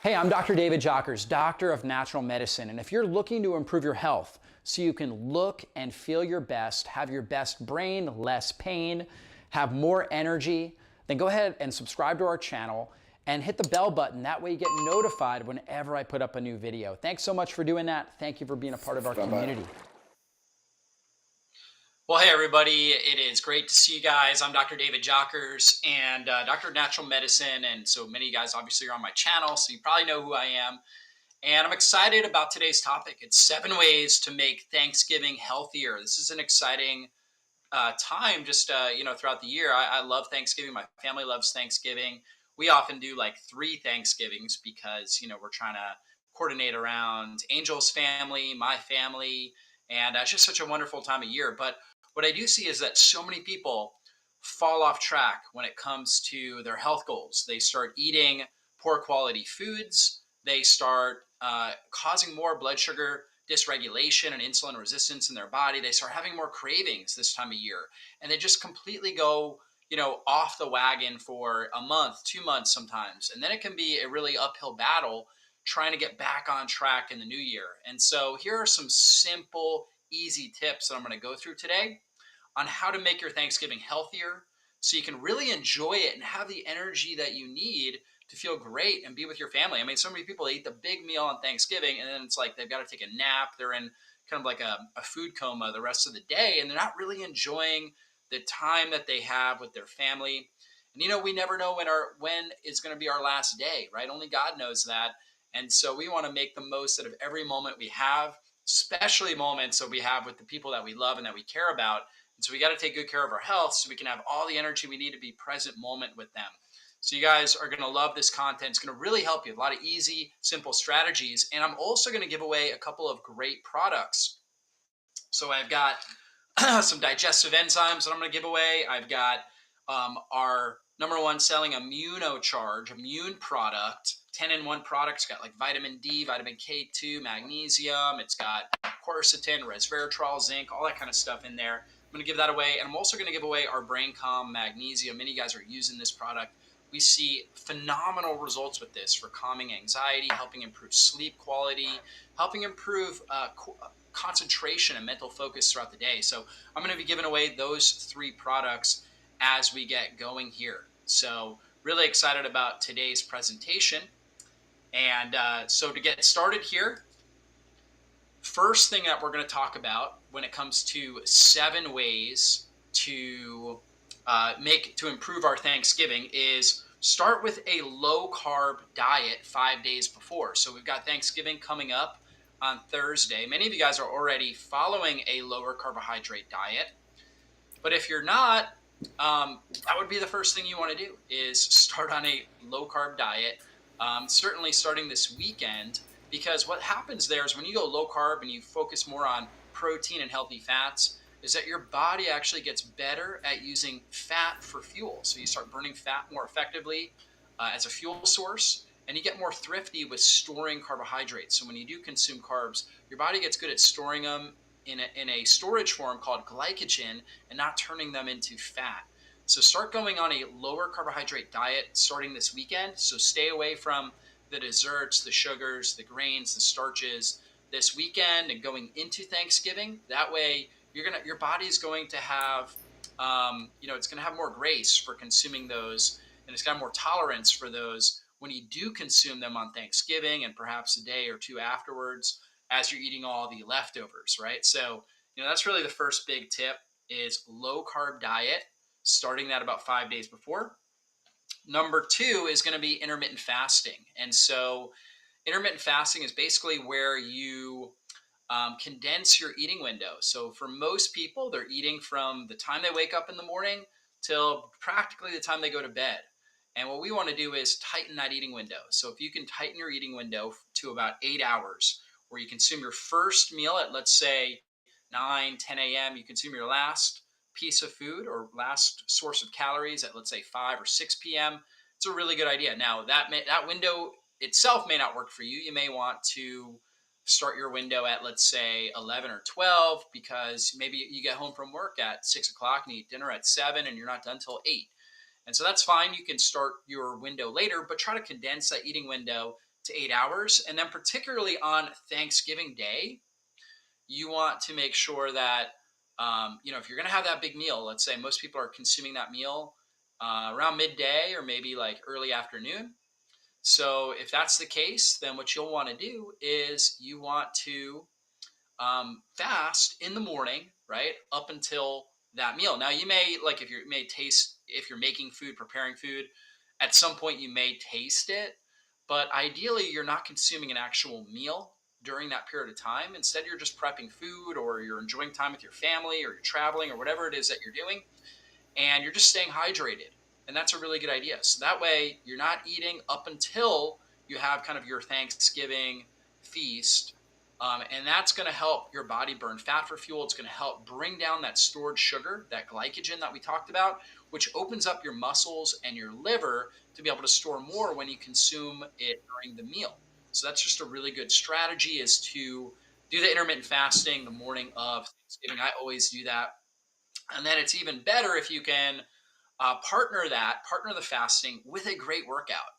Hey, I'm Dr. David Jockers, Doctor of Natural Medicine. And if you're looking to improve your health so you can look and feel your best, have your best brain, less pain, have more energy, then go ahead and subscribe to our channel and hit the bell button. That way you get notified whenever I put up a new video. Thanks so much for doing that. Thank you for being a part of our community. Well, hey, everybody. It is great to see you guys. I'm Dr. David Jockers and Doctor of Natural Medicine. And so many of you guys obviously are on my channel, so you probably know who I am. And I'm excited about today's topic. It's 7 ways to make Thanksgiving healthier. This is an exciting time just, throughout the year. I love Thanksgiving. My family loves Thanksgiving. We often do like 3 Thanksgivings because, we're trying to coordinate around Angel's family, my family, and it's just such a wonderful time of year. But what I do see is that so many people fall off track when it comes to their health goals. They start eating poor quality foods. They start causing more blood sugar dysregulation and insulin resistance in their body. They start having more cravings this time of year, and they just completely go, off the wagon for a month, 2 months sometimes. And then it can be a really uphill battle trying to get back on track in the new year. And so here are some simple, easy tips that I'm going to go through today on how to make your Thanksgiving healthier so you can really enjoy it and have the energy that you need to feel great and be with your family. I mean, so many people eat the big meal on Thanksgiving and then it's like they've got to take a nap. They're in kind of like a food coma the rest of the day, and they're not really enjoying the time that they have with their family. And we never know when is going to be our last day, right? Only God knows that. And so we want to make the most out of every moment we have, especially moments that we have with the people that we love and that we care about. And so we got to take good care of our health so we can have all the energy we need to be present moment with them. So you guys are going to love this content. It's going to really help you. A lot of easy, simple strategies. And I'm also going to give away a couple of great products. So I've got some digestive enzymes that I'm going to give away. I've got our number one selling immunocharge, immune product, 10-in-1 product. It's got like vitamin D, vitamin K2, magnesium. It's got quercetin, resveratrol, zinc, all that kind of stuff in there. I'm going to give that away. And I'm also going to give away our Brain Calm Magnesium. Many guys are using this product. We see phenomenal results with this for calming anxiety, helping improve sleep quality, helping improve concentration and mental focus throughout the day. So I'm going to be giving away those 3 products as we get going here. So really excited about today's presentation. And so to get started here, first thing that we're going to talk about when it comes to 7 ways to improve our Thanksgiving is start with a low carb diet 5 days before. So we've got Thanksgiving coming up on Thursday. Many of you guys are already following a lower carbohydrate diet, but if you're not, that would be the first thing you want to do is start on a low carb diet. Certainly starting this weekend, because what happens there is when you go low carb and you focus more on protein and healthy fats, is that your body actually gets better at using fat for fuel. So you start burning fat more effectively as a fuel source, and you get more thrifty with storing carbohydrates. So when you do consume carbs, your body gets good at storing them in a storage form called glycogen and not turning them into fat. So start going on a lower carbohydrate diet starting this weekend. So stay away from the desserts, the sugars, the grains, the starches this weekend and going into Thanksgiving. That way your body's going to have, it's going to have more grace for consuming those, and it's got more tolerance for those when you do consume them on Thanksgiving and perhaps a day or 2 afterwards as you're eating all the leftovers, right? So, that's really the first big tip is low carb diet, starting that about 5 days before. Number 2 is going to be intermittent fasting. And so intermittent fasting is basically where you condense your eating window. So for most people, they're eating from the time they wake up in the morning till practically the time they go to bed. And what we want to do is tighten that eating window. So if you can tighten your eating window to about 8 hours, where you consume your first meal at, let's say, 9, 10 a.m., you consume your last piece of food or last source of calories at, let's say, 5 or 6 p.m., it's a really good idea. Now, that window itself may not work for you. You may want to start your window at, let's say, 11 or 12, because maybe you get home from work at 6 o'clock and eat dinner at 7 and you're not done till 8. And so that's fine. You can start your window later, but try to condense that eating window to 8 hours. And then particularly on Thanksgiving Day, you want to make sure that, if you're going to have that big meal, let's say most people are consuming that meal around midday or maybe like early afternoon. So if that's the case, then what you'll want to do is you want to fast in the morning, right? Up until that meal. Now you may like if you may taste if you're making food, preparing food, at some point you may taste it, but ideally you're not consuming an actual meal during that period of time. Instead, you're just prepping food or you're enjoying time with your family or you're traveling or whatever it is that you're doing and you're just staying hydrated. And that's a really good idea. So that way you're not eating up until you have kind of your Thanksgiving feast. And that's going to help your body burn fat for fuel. It's going to help bring down that stored sugar, that glycogen that we talked about, which opens up your muscles and your liver to be able to store more when you consume it during the meal. So that's just a really good strategy is to do the intermittent fasting the morning of Thanksgiving. I always do that. And then it's even better if you can partner the fasting with a great workout.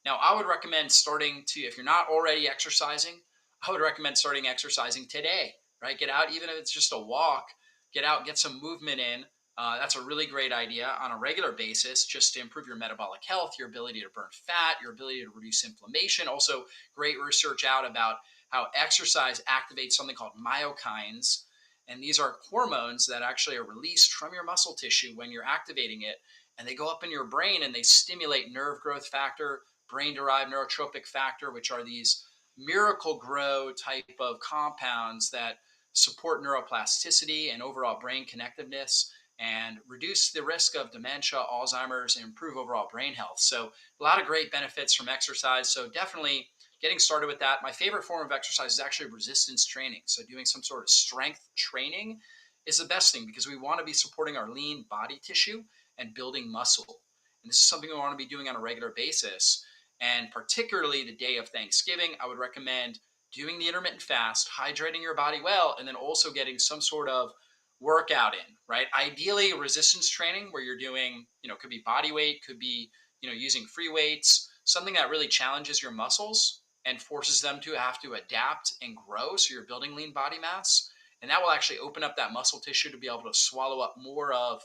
Now, I would recommend starting to, if you're not already exercising, I would recommend starting exercising today, right? Get out, even if it's just a walk, get out, get some movement in. That's a really great idea on a regular basis just to improve your metabolic health, your ability to burn fat, your ability to reduce inflammation. Also, great research out about how exercise activates something called myokines, and these are hormones that actually are released from your muscle tissue when you're activating it. And they go up in your brain and they stimulate nerve growth factor, brain derived neurotropic factor, which are these miracle grow type of compounds that support neuroplasticity and overall brain connectiveness and reduce the risk of dementia, Alzheimer's, and improve overall brain health. So, a lot of great benefits from exercise. So, definitely getting started with that. My favorite form of exercise is actually resistance training. So doing some sort of strength training is the best thing because we want to be supporting our lean body tissue and building muscle. And this is something we want to be doing on a regular basis. And particularly the day of Thanksgiving, I would recommend doing the intermittent fast, hydrating your body well, and then also getting some sort of workout in, right? Ideally, resistance training where you're doing, could be body weight, could be, using free weights, something that really challenges your muscles and forces them to have to adapt and grow. So you're building lean body mass. And that will actually open up that muscle tissue to be able to swallow up more of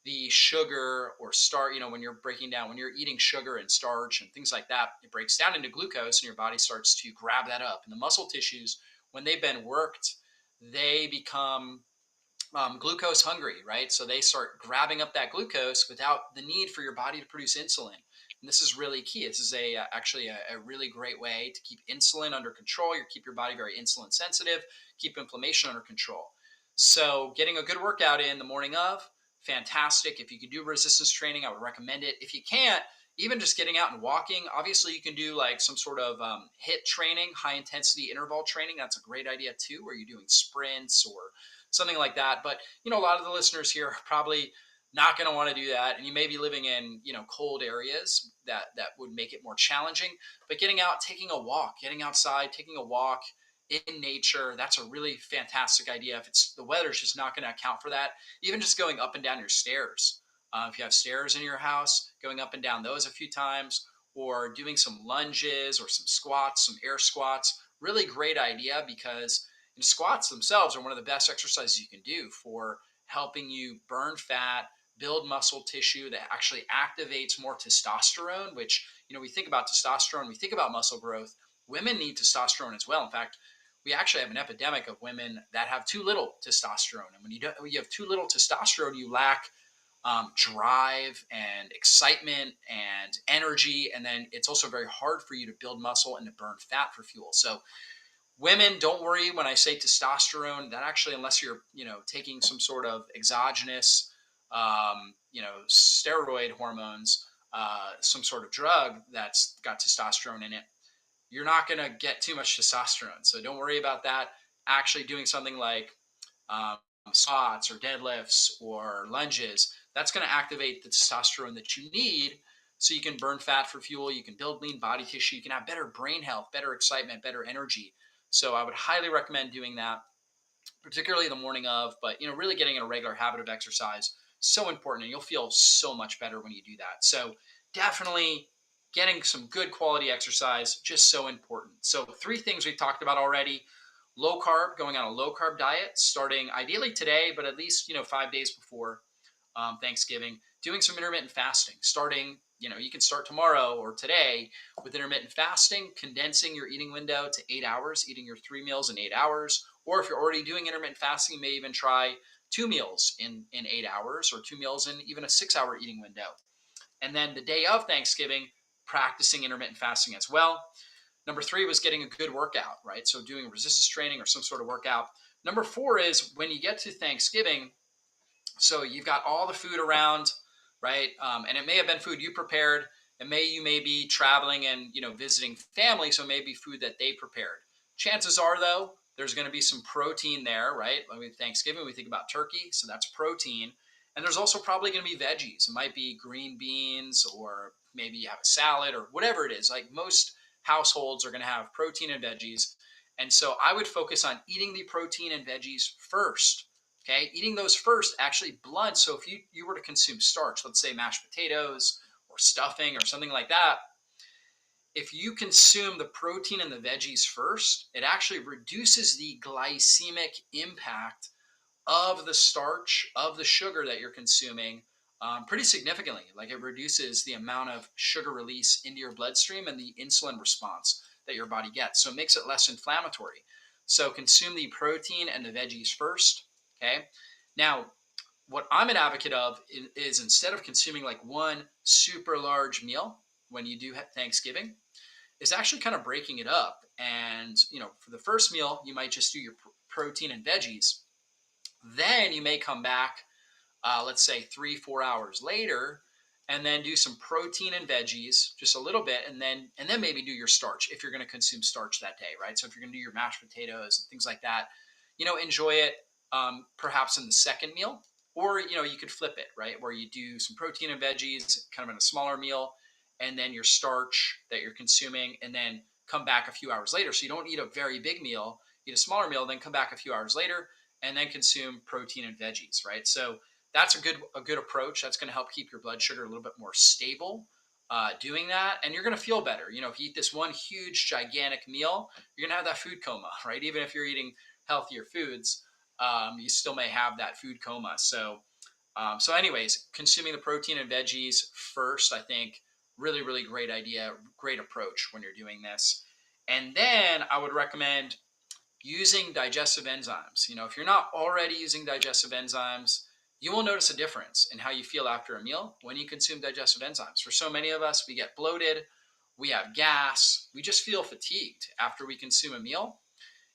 the sugar or starch. When you're breaking down, when you're eating sugar and starch and things like that, it breaks down into glucose and your body starts to grab that up. And the muscle tissues, when they've been worked, they become glucose hungry, right? So they start grabbing up that glucose without the need for your body to produce insulin. And this is really key. This is actually a really great way to keep insulin under control. You keep your body very insulin sensitive, keep inflammation under control. So getting a good workout in the morning of, fantastic. If you can do resistance training, I would recommend it. If you can't, even just getting out and walking, obviously you can do like some sort of HIIT training, high intensity interval training. That's a great idea too, where you're doing sprints or something like that. But, a lot of the listeners here are probably not going to want to do that. And you may be living in, cold areas that would make it more challenging, but getting out, taking a walk, getting outside, taking a walk in nature, that's a really fantastic idea. If it's the weather's just not going to account for that, even just going up and down your stairs. If you have stairs in your house, going up and down those a few times, or doing some lunges or some squats, some air squats, really great idea because and squats themselves are one of the best exercises you can do for helping you burn fat, build muscle tissue that actually activates more testosterone, which, we think about testosterone, we think about muscle growth. Women need testosterone as well. In fact, we actually have an epidemic of women that have too little testosterone. And when you have too little testosterone, you lack drive and excitement and energy. And then it's also very hard for you to build muscle and to burn fat for fuel. So women, don't worry when I say testosterone. That actually, unless you're, taking some sort of exogenous, steroid hormones, some sort of drug that's got testosterone in it, you're not going to get too much testosterone. So don't worry about that. Actually, doing something like um, squats or deadlifts or lunges, that's going to activate the testosterone that you need so you can burn fat for fuel, you can build lean body tissue, you can have better brain health, better excitement, better energy. So I would highly recommend doing that, particularly the morning of, but really getting in a regular habit of exercise, so important. And you'll feel so much better when you do that. So definitely getting some good quality exercise, just so important. So 3 things we've talked about already: low carb, going on a low carb diet, starting ideally today, but at least, 5 days before Thanksgiving, doing some intermittent fasting, starting, you can start tomorrow or today with intermittent fasting, condensing your eating window to 8 hours, eating your 3 meals in 8 hours. Or if you're already doing intermittent fasting, you may even try 2 meals in 8 hours, or 2 meals in even a 6 hour eating window. And then the day of Thanksgiving, practicing intermittent fasting as well. Number 3 was getting a good workout, right? So doing resistance training or some sort of workout. Number 4 is when you get to Thanksgiving, so you've got all the food around, right? And it may have been food you prepared. You may be traveling and visiting family, so maybe food that they prepared. Chances are, though, there's going to be some protein there, right? Like with Thanksgiving, we think about turkey, so that's protein. And there's also probably going to be veggies. It might be green beans, or maybe you have a salad or whatever it is. Like most households are going to have protein and veggies. And so I would focus on eating the protein and veggies first. Okay, eating those first actually blunts. So if you were to consume starch, let's say mashed potatoes or stuffing or something like that, if you consume the protein and the veggies first, it actually reduces the glycemic impact of the starch, of the sugar that you're consuming, pretty significantly. Like it reduces the amount of sugar release into your bloodstream and the insulin response that your body gets. So it makes it less inflammatory. So consume the protein and the veggies first. Okay. Now, what I'm an advocate of is instead of consuming like one super large meal when you do Thanksgiving, is actually kind of breaking it up. And, for the first meal, you might just do your protein and veggies. Then you may come back, let's say 3-4 hours later, and then do some protein and veggies, just a little bit, and then maybe do your starch if you're going to consume starch that day, right? So if you're going to do your mashed potatoes and things like that, enjoy it, perhaps in the second meal, or you could flip it, right, where you do some protein and veggies, kind of in a smaller meal, and then your starch that you're consuming, and then come back a few hours later. So you don't eat a very big meal, eat a smaller meal, then come back a few hours later, and then consume protein and veggies, right? So that's a good approach. That's going to help keep your blood sugar a little bit more stable. Doing that, and you're going to feel better. If you eat this one huge, gigantic meal, you're going to have that food coma, right? Even if you're eating healthier foods, you still may have that food coma. So anyways, consuming the protein and veggies first, I think, really, really great idea, great approach when you're doing this. And then I would recommend using digestive enzymes. If you're not already using digestive enzymes, you will notice a difference in how you feel after a meal when you consume digestive enzymes. For so many of us, we get bloated, we have gas, we just feel fatigued after we consume a meal.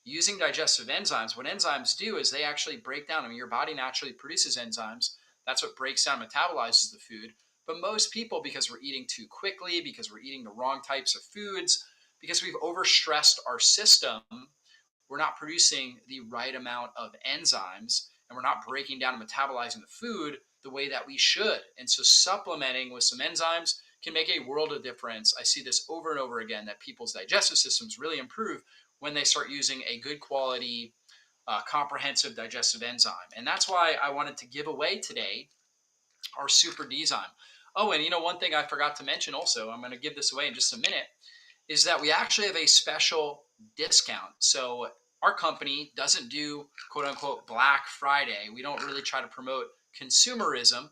Using digestive enzymes, what enzymes do is they actually break down. I mean, your body naturally produces enzymes. That's what breaks down, metabolizes the food. But most people, because we're eating too quickly, because we're eating the wrong types of foods, because we've overstressed our system, we're not producing the right amount of enzymes, and we're not breaking down and metabolizing the food the way that we should. And so supplementing with some enzymes can make a world of difference. I see this over and over again, that people's digestive systems really improve when they start using a good quality, comprehensive digestive enzyme. And that's why I wanted to give away today our Super Dzyme. Oh, and one thing I forgot to mention also, I'm going to give this away in just a minute, is that we actually have a special discount. So our company doesn't do quote unquote Black Friday. We don't really try to promote consumerism.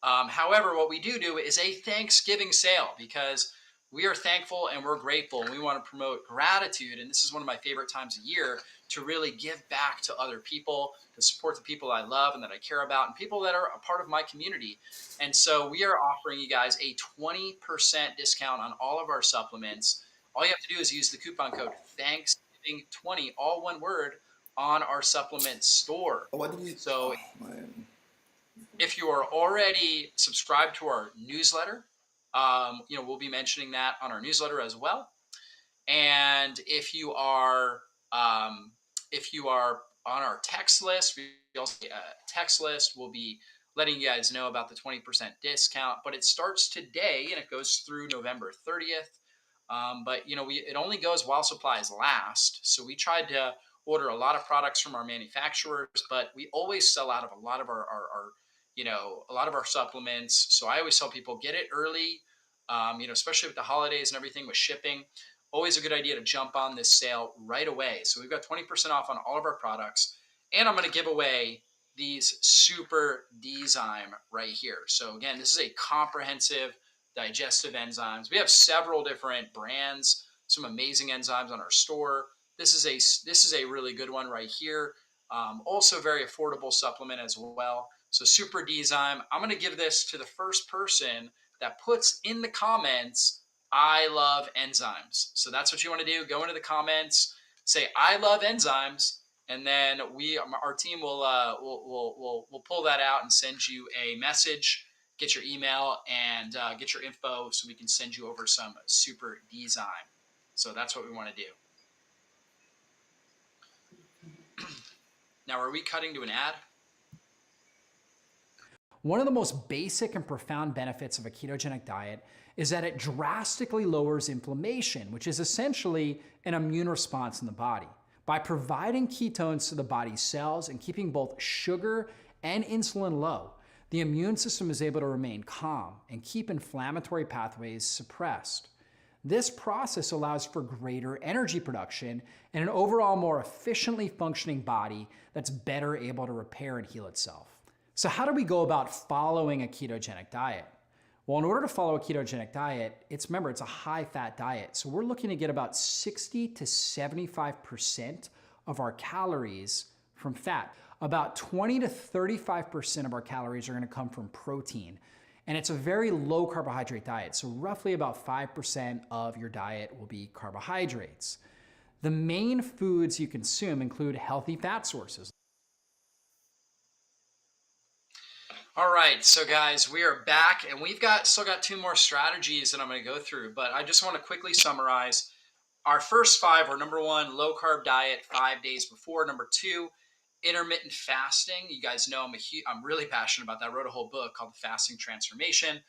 However, what we do is a Thanksgiving sale, because we are thankful and we're grateful, and we want to promote gratitude. And this is one of my favorite times of year to really give back to other people, to support the people I love and that I care about, and people that are a part of my community. And so we are offering you guys a 20% discount on all of our supplements. All you have to do is use the coupon code Thanksgiving20, all one word, on our supplement store. What did you? So Oh, man. if you are already subscribed to our newsletter, we'll be mentioning that on our newsletter as well. And if you are on our text list, we also text list. We'll be letting you guys know about the 20% discount. But it starts today and it goes through November 30th. But it only goes while supplies last. So we tried to order a lot of products from our manufacturers, but we always sell out of a lot of our supplements. So I always tell people, get it early. Especially with the holidays and everything with shipping. Always a good idea to jump on this sale right away. So we've got 20% off on all of our products. And I'm going to give away these Super Dzyme right here. So again, this is a comprehensive digestive enzymes. We have several different brands, some amazing enzymes on our store. This is a really good one right here. Also very affordable supplement as well. So Super Dzyme. I'm going to give this to the first person that puts in the comments, "I love enzymes." So that's what you want to do. Go into the comments, say "I love enzymes," and then our team will pull that out and send you a message, get your email, and get your info so we can send you over some Super Dzyme. So that's what we want to do. Now, are we cutting to an ad? One of the most basic and profound benefits of a ketogenic diet is that it drastically lowers inflammation, which is essentially an immune response in the body. By providing ketones to the body's cells and keeping both sugar and insulin low, the immune system is able to remain calm and keep inflammatory pathways suppressed. This process allows for greater energy production and an overall more efficiently functioning body that's better able to repair and heal itself. So how do we go about following a ketogenic diet? Well, in order to follow a ketogenic diet, it's a high-fat diet. So we're looking to get about 60 to 75% of our calories from fat. About 20 to 35% of our calories are going to come from protein. And it's a very low carbohydrate diet. So roughly about 5% of your diet will be carbohydrates. The main foods you consume include healthy fat sources. All right, so guys, we are back, and we've still got two more strategies that I'm going to go through, but I just want to quickly summarize. Our first five are: number one, low carb diet 5 days before; number two, intermittent fasting. You guys know I'm really passionate about that. I wrote a whole book called The Fasting Transformation.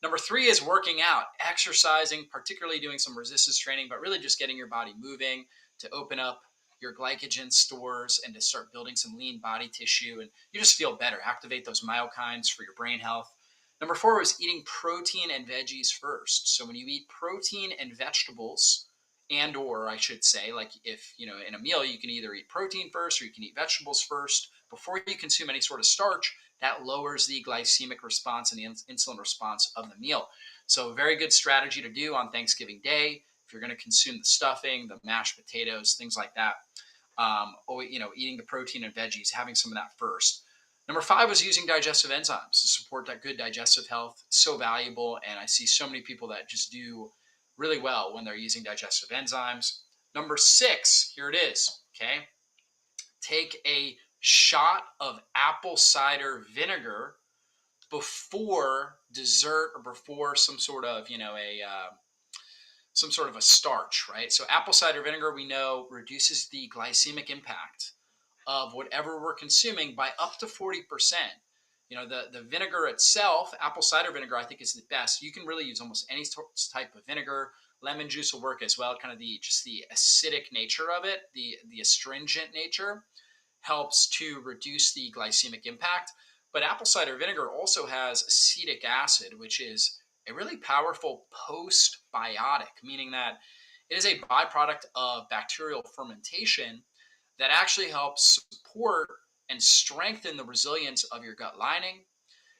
Number three is working out, exercising, particularly doing some resistance training, but really just getting your body moving to open up your glycogen stores and to start building some lean body tissue, and you just feel better, activate those myokines for your brain health. Number four was eating protein and veggies first. So when you eat protein and vegetables, or I should say, like if, in a meal, you can either eat protein first or you can eat vegetables first before you consume any sort of starch. That lowers the glycemic response and the insulin response of the meal. So a very good strategy to do on Thanksgiving Day if you're going to consume the stuffing, the mashed potatoes, things like that. Eating the protein and veggies, having some of that first. Number five was using digestive enzymes to support that good digestive health. So valuable, and I see so many people that just do really well when they're using digestive enzymes. Number six, here it is, okay? Take a shot of apple cider vinegar before dessert or before some sort of, a starch, right? So apple cider vinegar, we know, reduces the glycemic impact of whatever we're consuming by up to 40%. The vinegar itself, apple cider vinegar, I think is the best. You can really use almost any type of vinegar. Lemon juice will work as well. Kind of the acidic nature of it, the astringent nature helps to reduce the glycemic impact. But apple cider vinegar also has acetic acid, which is a really powerful postbiotic, meaning that it is a byproduct of bacterial fermentation that actually helps support and strengthen the resilience of your gut lining,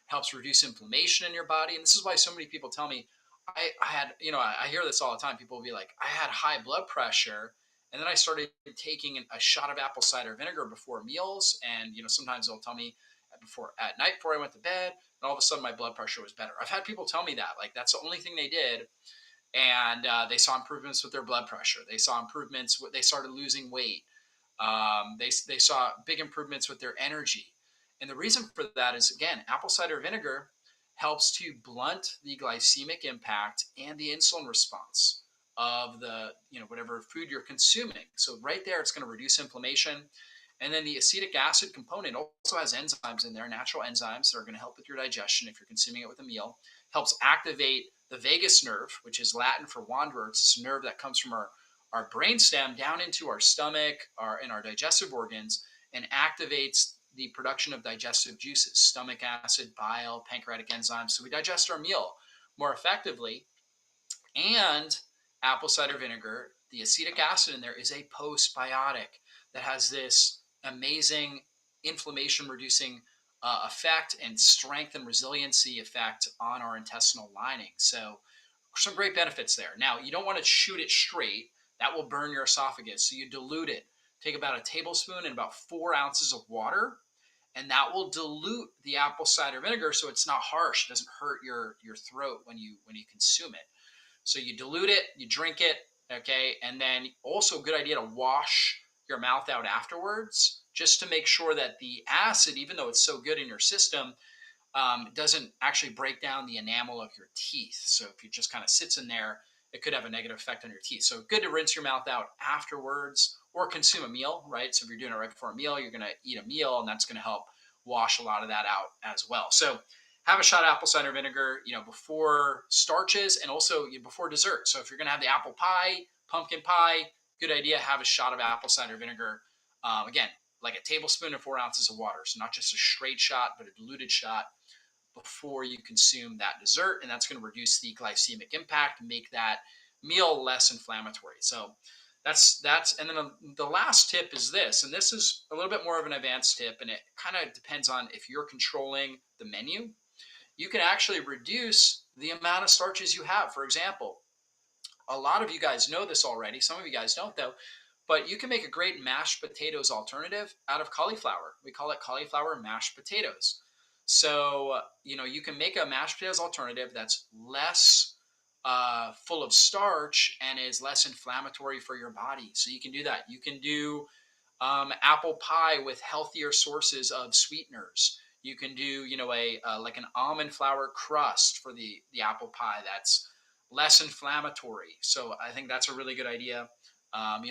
helps reduce inflammation in your body. And this is why so many people tell me, I hear this all the time. People will be like, I had high blood pressure, and then I started taking a shot of apple cider vinegar before meals. And, sometimes they'll tell me at night before I went to bed, and all of a sudden my blood pressure was better. I've had people tell me that, like, that's the only thing they did. And they saw improvements with their blood pressure. They saw improvements. They started losing weight. They saw big improvements with their energy. And the reason for that is, again, apple cider vinegar helps to blunt the glycemic impact and the insulin response of whatever food you're consuming. So right there, it's going to reduce inflammation. And then the acetic acid component also has enzymes in there, natural enzymes that are going to help with your digestion if you're consuming it with a meal. Helps activate the vagus nerve, which is Latin for wanderer. It's this nerve that comes from our brainstem down into our stomach, and our digestive organs, and activates the production of digestive juices, stomach acid, bile, pancreatic enzymes. So we digest our meal more effectively. And apple cider vinegar, the acetic acid in there is a postbiotic that has this amazing inflammation reducing effect and strength and resiliency effect on our intestinal lining. So, some great benefits there. Now, you don't want to shoot it straight, that will burn your esophagus. So, you dilute it. Take about a tablespoon and about 4 ounces of water, and that will dilute the apple cider vinegar so it's not harsh. It doesn't hurt your throat when you consume it. So you dilute it, you drink it, okay, and then also a good idea to wash your mouth out afterwards, just to make sure that the acid, even though it's so good in your system, doesn't actually break down the enamel of your teeth. So if it just kind of sits in there, it could have a negative effect on your teeth. So good to rinse your mouth out afterwards or consume a meal, right? So if you're doing it right before a meal, you're going to eat a meal, and that's going to help wash a lot of that out as well. So have a shot of apple cider vinegar, before starches and also before dessert. So if you're going to have the apple pie, pumpkin pie, good idea, have a shot of apple cider vinegar. Again, like a tablespoon and 4 ounces of water. So not just a straight shot, but a diluted shot before you consume that dessert. And that's going to reduce the glycemic impact, make that meal less inflammatory. So and then the last tip is this, and this is a little bit more of an advanced tip, and it kind of depends on if you're controlling the menu. You can actually reduce the amount of starches you have. For example, a lot of you guys know this already. Some of you guys don't, though. But you can make a great mashed potatoes alternative out of cauliflower. We call it cauliflower mashed potatoes. So, you can make a mashed potatoes alternative that's less full of starch and is less inflammatory for your body. So you can do that. You can do apple pie with healthier sources of sweeteners. You can do, like an almond flour crust for the apple pie that's less inflammatory. So I think that's a really good idea.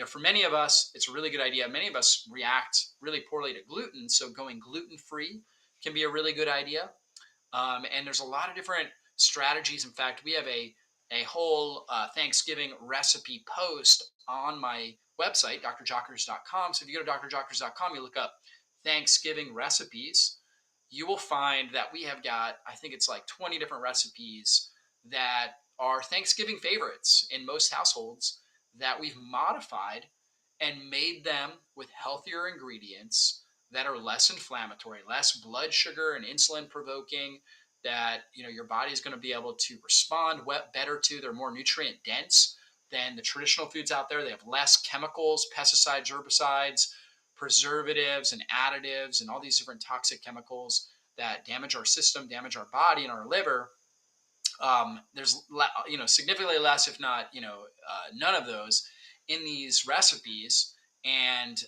For many of us, it's a really good idea. Many of us react really poorly to gluten, so going gluten free can be a really good idea. And there's a lot of different strategies. In fact, we have a whole Thanksgiving recipe post on my website, drjockers.com. So if you go to drjockers.com, you look up Thanksgiving recipes, you will find that we have got, I think it's like 20 different recipes that are Thanksgiving favorites in most households that we've modified and made them with healthier ingredients that are less inflammatory, less blood sugar and insulin provoking, that your body is going to be able to respond better to. They're more nutrient dense than the traditional foods out there. They have less chemicals, pesticides, herbicides, preservatives, and additives, and all these different toxic chemicals that damage our system, damage our body and our liver. There's significantly less, if not none of those in these recipes, and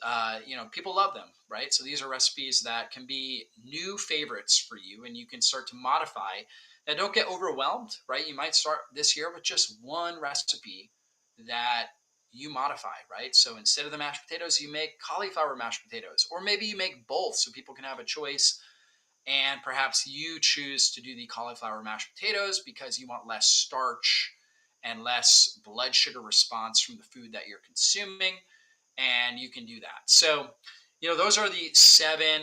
people love them, right? So these are recipes that can be new favorites for you, and you can start to modify. Now, don't get overwhelmed, right? You might start this year with just one recipe that you modify, right? So instead of the mashed potatoes, you make cauliflower mashed potatoes, or maybe you make both so people can have a choice. And perhaps you choose to do the cauliflower mashed potatoes because you want less starch and less blood sugar response from the food that you're consuming. And you can do that. So, those are the 7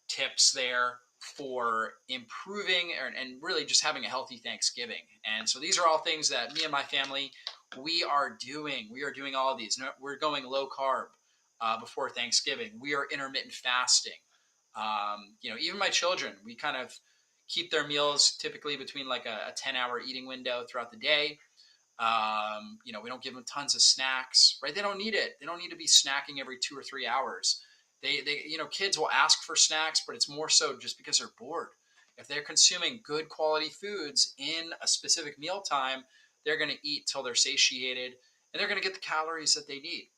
tips there for improving and really just having a healthy Thanksgiving. And so these are all things that me and my family, we are doing. We are doing all of these. We're going low carb before Thanksgiving. We are intermittent fasting. Even my children, we kind of keep their meals typically between like a 10-hour eating window throughout the day. We don't give them tons of snacks, right? They don't need it. They don't need to be snacking every 2 or 3 hours. Kids will ask for snacks, but it's more so just because they're bored. If they're consuming good quality foods in a specific meal time, they're going to eat till they're satiated, and they're going to get the calories that they need.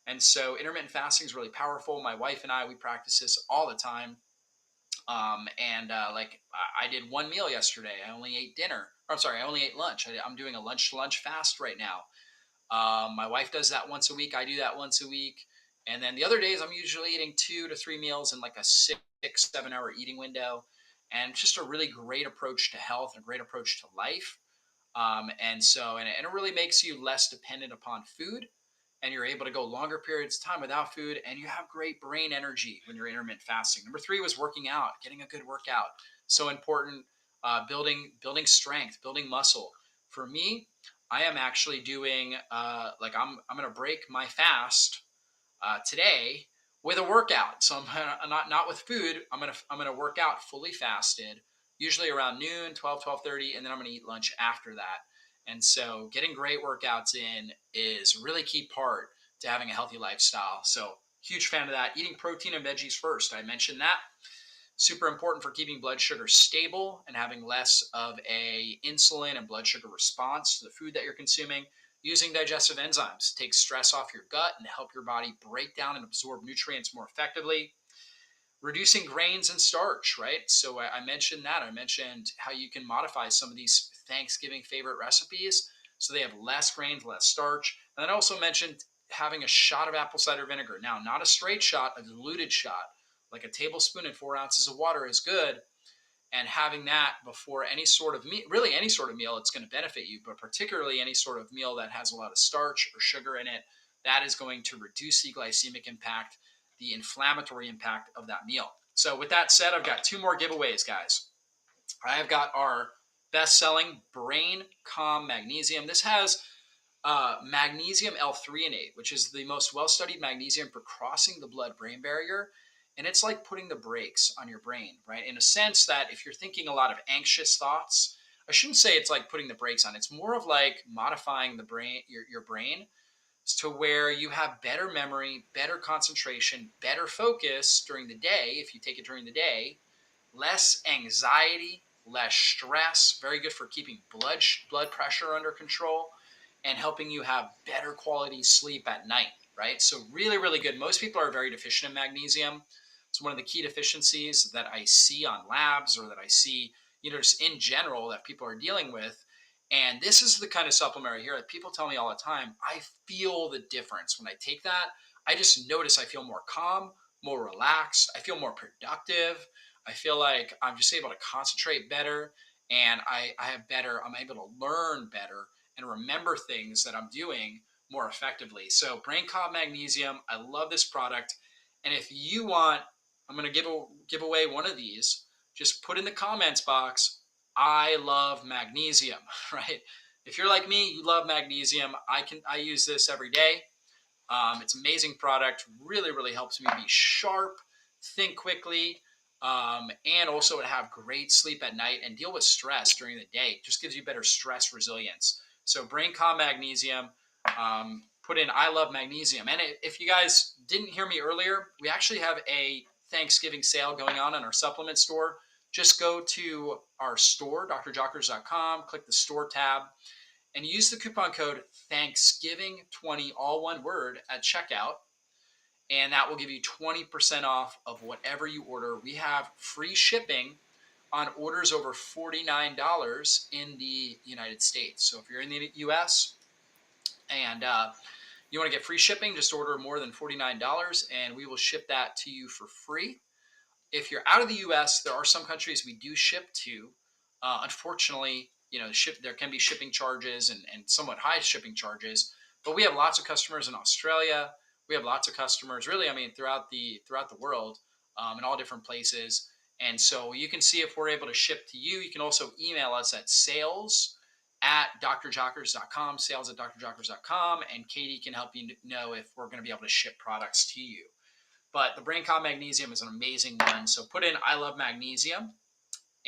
And so intermittent fasting is really powerful. My wife and we practice this all the time. I did one meal yesterday. I only ate dinner. Or, I'm sorry, I only ate lunch. I'm doing a lunch fast right now. My wife does that once a week. I do that once a week. And then the other days, I'm usually eating 2 to 3 meals in like a 6-7 hour eating window. And just a really great approach to health and a great approach to life. And it really makes you less dependent upon food, and you're able to go longer periods of time without food, and you have great brain energy when you're intermittent fasting. Number 3 was working out, getting a good workout. So important. Building strength, building muscle. For me, I am actually doing like I'm gonna break my fast today with a workout. So not with food. I'm gonna work out fully fasted, usually around noon, 12:30, and then I'm gonna eat lunch after that. And so getting great workouts in is a really key part to having a healthy lifestyle. So huge fan of that. Eating protein and veggies first. I mentioned that. Super important for keeping blood sugar stable and having less of a insulin and blood sugar response to the food that you're consuming. Using digestive enzymes take stress off your gut and help your body break down and absorb nutrients more effectively. Reducing grains and starch, right? So I mentioned that. I mentioned how you can modify some of these Thanksgiving favorite recipes so they have less grains, less starch. And then I also mentioned having a shot of apple cider vinegar. Now, not a straight shot, a diluted shot, like a tablespoon and 4 ounces of water is good. And having that before any sort of meal, really any sort of meal, it's going to benefit you, but particularly any sort of meal that has a lot of starch or sugar in it, that is going to reduce the glycemic impact, the inflammatory impact of that meal. So, with that said, I've got two more giveaways, guys. I have got our best selling Brain Calm Magnesium. This has magnesium L-threonate, which is the most well-studied magnesium for crossing the blood-brain barrier. And it's like putting the brakes on your brain, right? In a sense that if you're thinking a lot of anxious thoughts, I shouldn't say it's like putting the brakes on. It's more of like modifying the brain, your brain, to where you have better memory, better concentration, better focus during the day if you take it during the day, less anxiety, less stress, very good for keeping blood pressure under control and helping you have better quality sleep at night, right? So really, really good. Most people are very deficient in magnesium. It's one of the key deficiencies that I see on labs or that I see, just in general that people are dealing with. And this is the kind of supplement right here that people tell me all the time. I feel the difference when I take that. I just notice I feel more calm, more relaxed. I feel more productive. I feel like I'm just able to concentrate better and I'm able to learn better and remember things that I'm doing more effectively. So Brain Calm Magnesium, I love this product. And if you want, I'm going to give away one of these. Just put in the comments box, I love magnesium, right? If you're like me, you love magnesium. I use this every day. It's an amazing product. Really, really helps me be sharp, think quickly, and also to have great sleep at night and deal with stress during the day. It just gives you better stress resilience. So Brain Calm Magnesium, put in I love magnesium. And if you guys didn't hear me earlier, we actually have a Thanksgiving sale going on in our supplement store. Just go to our store, drjockers.com, click the store tab, and use the coupon code Thanksgiving20, all one word, at checkout. And that will give you 20% off of whatever you order. We have free shipping on orders over $49 in the United States. So if you're in the US and you want to get free shipping, just order more than $49 and we will ship that to you for free. If you're out of the US, there are some countries we do ship to. Unfortunately, there can be shipping charges and somewhat high shipping charges, but we have lots of customers in Australia. We have lots of customers, really, I mean, throughout the world, in all different places. And so you can see if we're able to ship to you. You can also email us at sales@drjockers.com, sales@drjockers.com, and Katie can help you know if we're going to be able to ship products to you. But the Brain Calm Magnesium is an amazing one. So put in I love magnesium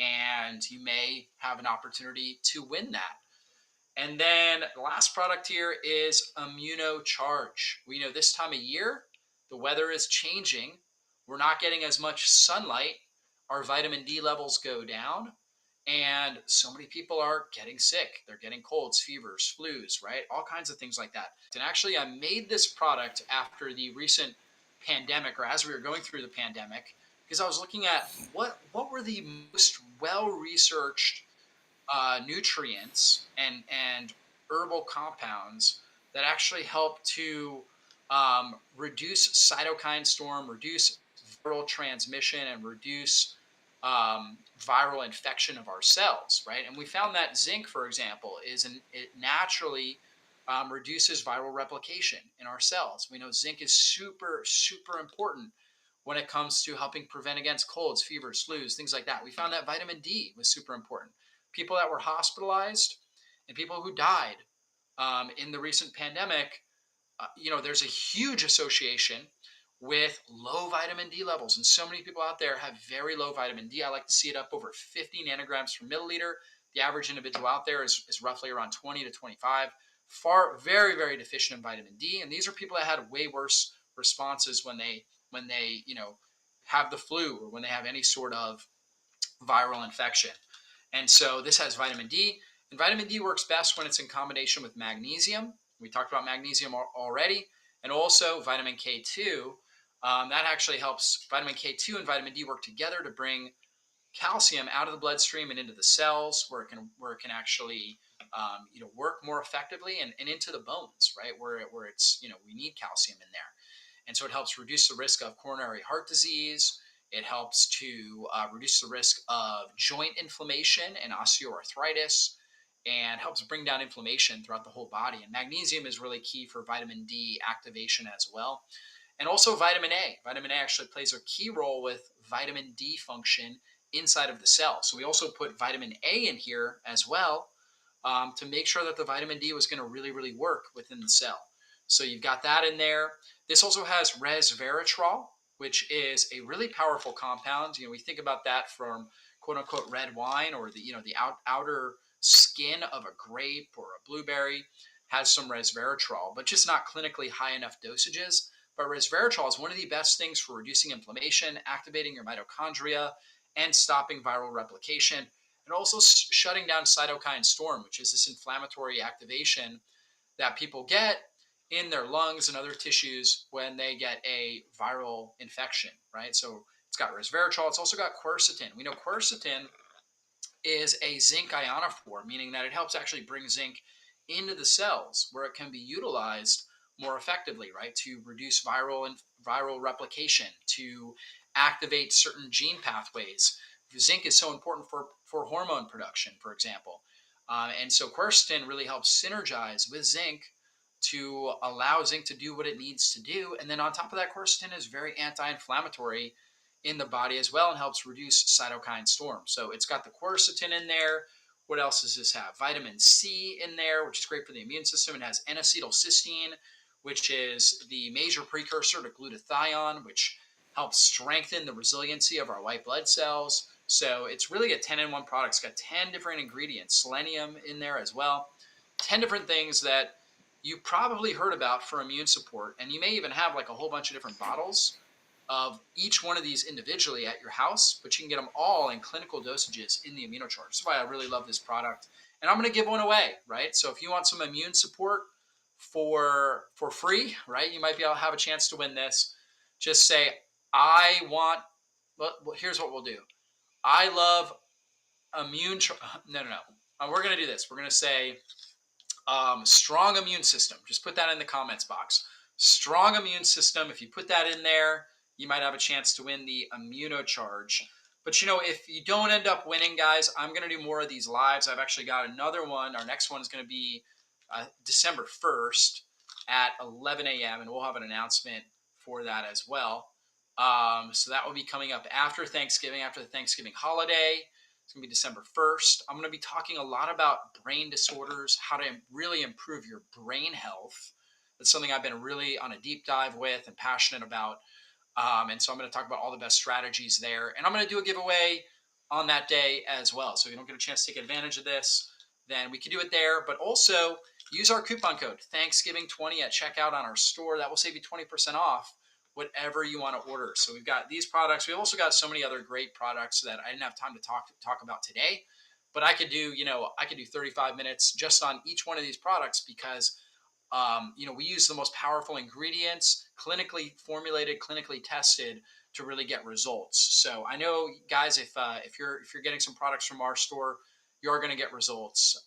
and you may have an opportunity to win that. And then the last product here is Immunocharge. We know this time of year, the weather is changing. We're not getting as much sunlight. Our vitamin D levels go down. And so many people are getting sick. They're getting colds, fevers, flus, right? All kinds of things like that. And actually, I made this product after the recent pandemic, or as we were going through the pandemic, because I was looking at what were the most well-researched nutrients and herbal compounds that actually help to reduce cytokine storm, reduce viral transmission, and reduce viral infection of our cells, right? And we found that zinc, for example, it naturally reduces viral replication in our cells. We know zinc is super, super important when it comes to helping prevent against colds, fevers, flus, things like that. We found that vitamin D was super important. People that were hospitalized and people who died in the recent pandemic, there's a huge association with low vitamin D levels. And so many people out there have very low vitamin D. I like to see it up over 50 nanograms per milliliter. The average individual out there is roughly around 20 to 25. Very, very deficient in vitamin D. And these are people that had way worse responses when they have the flu or when they have any sort of viral infection. And so this has vitamin D, and vitamin D works best when it's in combination with magnesium. We talked about magnesium already, and also vitamin K2. That actually helps. Vitamin K2 and vitamin D work together to bring calcium out of the bloodstream and into the cells, where it can actually work more effectively, and into the bones, right, where it's we need calcium in there. And so it helps reduce the risk of coronary heart disease. It helps to reduce the risk of joint inflammation and osteoarthritis, and helps bring down inflammation throughout the whole body. And magnesium is really key for vitamin D activation as well. And also vitamin A. Vitamin A actually plays a key role with vitamin D function inside of the cell. So we also put vitamin A in here as well, to make sure that the vitamin D was going to really, really work within the cell. So you've got that in there. This also has resveratrol, which is a really powerful compound. We think about that from quote unquote red wine, or the outer skin of a grape or a blueberry has some resveratrol, but just not clinically high enough dosages. But resveratrol is one of the best things for reducing inflammation, activating your mitochondria, and stopping viral replication, and also shutting down cytokine storm, which is this inflammatory activation that people get in their lungs and other tissues when they get a viral infection, right? So it's got resveratrol. It's also got quercetin. We know quercetin is a zinc ionophore, meaning that it helps actually bring zinc into the cells where it can be utilized more effectively, right? To reduce viral replication, to activate certain gene pathways. Zinc is so important for hormone production, for example. And so quercetin really helps synergize with zinc to allow zinc to do what it needs to do. And then on top of that, quercetin is very anti-inflammatory in the body as well, and helps reduce cytokine storm. So it's got the quercetin in there. What else does this have? Vitamin C in there, which is great for the immune system. It has N-acetylcysteine, which is the major precursor to glutathione, which helps strengthen the resiliency of our white blood cells. So it's really a 10-in-1 product. It's got 10 different ingredients, selenium in there as well, 10 different things that you probably heard about for immune support. And you may even have like a whole bunch of different bottles of each one of these individually at your house, but you can get them all in clinical dosages in the ImmunoCharge. That's why I really love this product. And I'm going to give one away, right? So if you want some immune support for free, right, you might be able to have a chance to win this. Just say, well, here's what we'll do. I love no. We're going to do this. We're going to say strong immune system. Just put that in the comments box. Strong immune system. If you put that in there, you might have a chance to win the ImmunoCharge. But if you don't end up winning, guys, I'm going to do more of these lives. I've actually got another one. Our next one is going to be December 1st at 11 a.m. and we'll have an announcement for that as well. So that will be coming up after Thanksgiving, after the Thanksgiving holiday. It's going to be December 1st. I'm going to be talking a lot about brain disorders, how to really improve your brain health. That's something I've been really on a deep dive with and passionate about. And so I'm going to talk about all the best strategies there. And I'm going to do a giveaway on that day as well. So if you don't get a chance to take advantage of this, then we can do it there. But also use our coupon code Thanksgiving20 at checkout on our store. That will save you 20% off whatever you want to order. So we've got these products. We've also got so many other great products that I didn't have time to talk about today. But I could do 35 minutes just on each one of these products because we use the most powerful ingredients, clinically formulated, clinically tested to really get results. So I know, guys, if you're getting some products from our store, you're going to get results.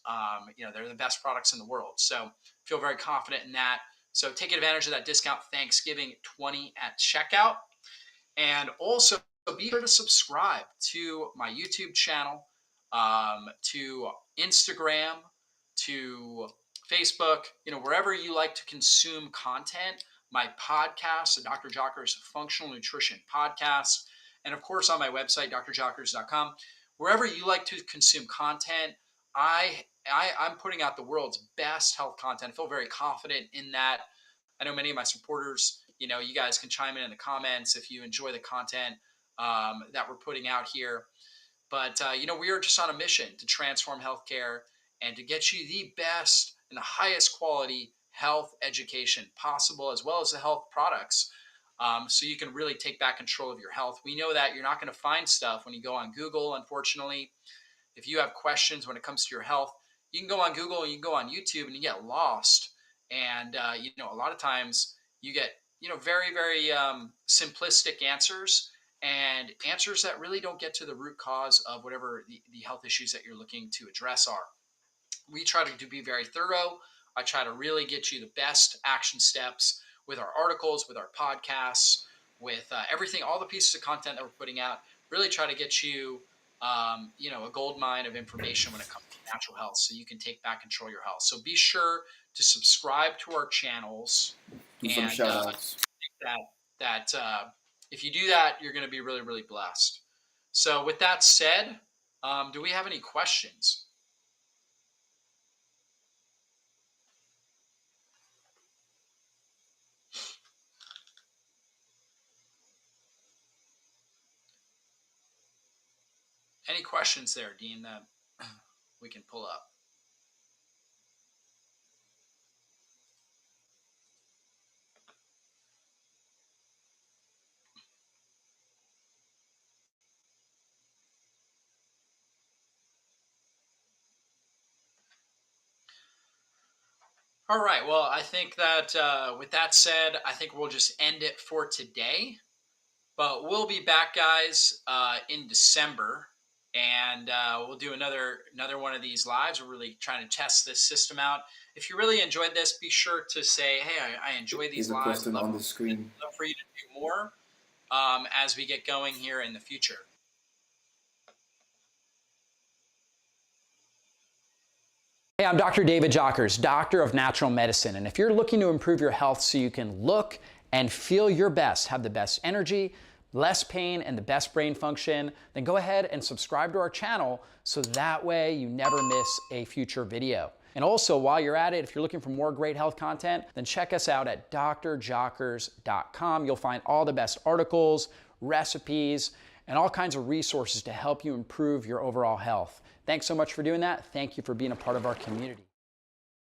They're the best products in the world. So feel very confident in that. So take advantage of that discount Thanksgiving20 at checkout. And also be sure to subscribe to my YouTube channel, to Instagram, to Facebook, wherever you like to consume content, my podcast, the Dr. Jockers Functional Nutrition Podcast, and of course on my website, drjockers.com. Wherever you like to consume content, I I'm putting out the world's best health content. I feel very confident in that. I know many of my supporters, you guys can chime in the comments if you enjoy the content that we're putting out here. But, we are just on a mission to transform healthcare and to get you the best and the highest quality health education possible, as well as the health products. So you can really take back control of your health. We know that you're not going to find stuff when you go on Google, unfortunately. If you have questions when it comes to your health, you can go on Google, you can go on YouTube, and you get lost. And, a lot of times you get, very, very simplistic answers, and answers that really don't get to the root cause of whatever the health issues that you're looking to address are. We try to be very thorough. I try to really get you the best action steps with our articles, with our podcasts, with everything, all the pieces of content that we're putting out. Really try to get you, a gold mine of information when it comes to natural health, so you can take back control of your health. So be sure to subscribe to our channels. Do some shout outs. That if you do that, you're going to be really, really blessed. So with that said, do we have any questions? Any questions there, Dean, that we can pull up? All right. Well, I think that with that said, I think we'll just end it for today. But we'll be back, guys, in December, and we'll do another one of these lives. We're really trying to test this system out. If you really enjoyed this, be sure to say, "Hey, I enjoy these lives. There's a question on the screen. I'd love for you to do more as we get going here in the future." Hey, I'm Dr. David Jockers, Doctor of Natural Medicine. And if you're looking to improve your health so you can look and feel your best, have the best energy, less pain, and the best brain function, then go ahead and subscribe to our channel so that way you never miss a future video. And also, while you're at it, if you're looking for more great health content, then check us out at drjockers.com. You'll find all the best articles, recipes, and all kinds of resources to help you improve your overall health. Thanks so much for doing that. Thank you for being a part of our community.